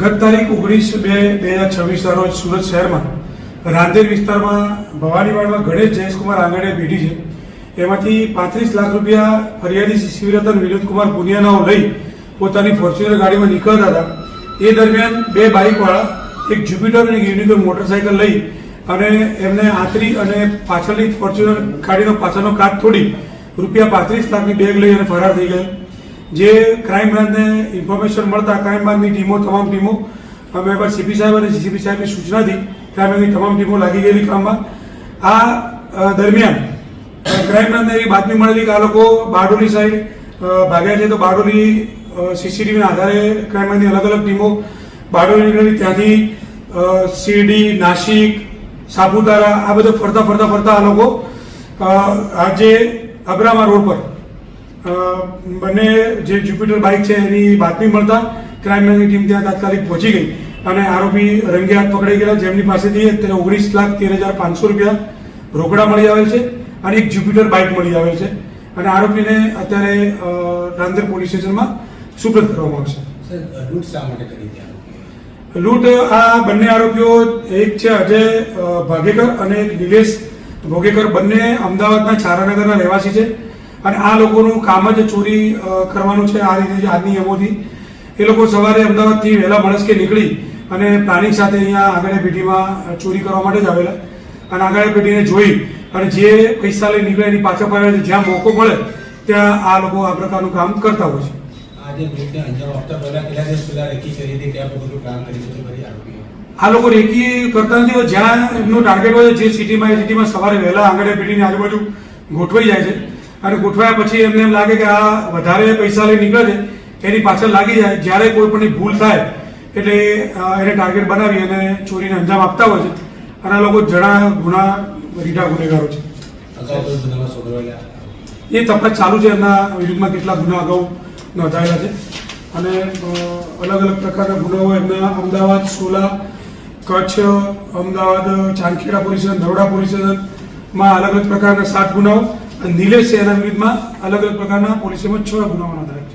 ગત તારીખ 19/2/2026 રોજ સુરત શહેરમાં રાંદેર વિસ્તારમાં ભવાનીવાડમાં ગણેશ જયેશકુમાર આંગણે પેઢી છે, એમાંથી 35 લાખ રૂપિયા ફરિયાદી શિવરતન વિનોદકુમાર પુનિયાનાઓ લઈ પોતાની ફોર્ચ્યુનર ગાડીમાં નીકળતા હતા. એ દરમિયાન બે બાઇકવાળા એક જ્યુપિટર અને યુનિકોર્ન મોટરસાઇકલ લઈ અને એમને આંતરી અને પાછળની ફોર્ચ્યુનર ગાડીનો પાછળનો કાચ તોડી રૂપિયા 35 લાખની બેગ લઈ અને ફરાર થઈ ગયેલ. જે ક્રાઇમ બ્રાન્ચને ઇન્ફોર્મેશન મળતા ક્રાઇમ બ્રાન્ચની ટીમો તમામ ટીમો અમે પણ સીપી સાહેબ અને જીસીપી સાહેબની સૂચનાથી ક્રાઇમ બ્રાન્ચની તમામ ટીમો લાગી ગયેલી કામમાં. આ દરમિયાન ક્રાઇમ બ્રાન્ચને એવી બાતમી મળેલી કે આ લોકો બારડોલી સાઈડ ભાગ્યા છે, તો બારડોલી સીસીટીવીના આધારે ક્રાઇમ બ્રાન્ચની અલગ અલગ ટીમો બારડોલી નીકળેલી. ત્યાંથી શિરડી, નાસિક, સાપુતારા આ બધું ફરતા આ લોકો આજે અબ્રામા રોડ પર બંને જે જ્યુપિટર બાઇક છે એની બાતમી મળતા ક્રાઇમ બ્રાન્ચની ટીમ ત્યાં તાત્કાલિક પહોંચી ગઈ અને આરોપી રંગે હાથ પકડાઈ ગયેલા, જેમની પાસેથી અત્યારે 19,13,500 રૂપિયા રોકડા મળી આવેલ છે અને એક જ્યુપિટર બાઇક મળી આવેલ છે અને આરોપીને અત્યારે રાંદેર પોલીસ સ્ટેશનમાં સુપ્રત કરવામાં આવશે. લૂંટ આ બંને આરોપીઓ, એક છે અજય ભાગેકર અને એક નિલેશ ભોગેકર, બંને અમદાવાદના છારાનગરના રહેવાસી છે અને આ લોકોનું કામ જ ચોરી કરવાનું છે. આ રીતે આજની એમોથી એ લોકો સવારે અમદાવાદથી વહેલા મળસ્કે નીકળી અને પ્લાનિંગ સાથે અહીંયા આંગણે પેઢીમાં ચોરી કરવા માટે જ આવેલા અને આંગણે પેઢીને જોઈ અને જે પૈસા લઈ નીકળે એની પાછળ પાડે, જ્યાં મોકો મળે ત્યાં આ લોકો આ પ્રકારનું કામ કરતા હોય છે. આ લોકો રેકી કરતા નથી, જ્યાં એમનું ટાર્ગેટ હોય જે સિટીમાં એ સિટીમાં સવારે વહેલા આંગણે પેઢીની આજુબાજુ ગોઠવાઈ જાય છે અને ગોઠવાયા પછી એમને એમ લાગે કે આ વધારે પૈસા લઈ નીકળે છે, એની પાછળ લાગી જાય. જ્યારે કોઈ પણની ભૂલ થાય એટલે એને ટાર્ગેટ બનાવી અને ચોરીને અંજામ આપતા હોય છે અને આ લોકો ઘણા રીઢા ગુનેગારો છે. એ તપાસ ચાલુ છે, એમના વિરુદ્ધમાં કેટલા ગુના અગાઉ નોંધાયેલા છે અને અલગ અલગ પ્રકારના ગુનાઓ એમના Ahmedabad, Sola, Kutch, Ahmedabad, Chandkheda police station, Naroda police સ્ટેશનમાં અલગ અલગ પ્રકારના 7 ગુનાઓ અને નિલેશ છે એના વિરુદ્ધમાં અલગ અલગ પ્રકારના પોલીસમાં 6 ગુનાઓ નોંધાયા.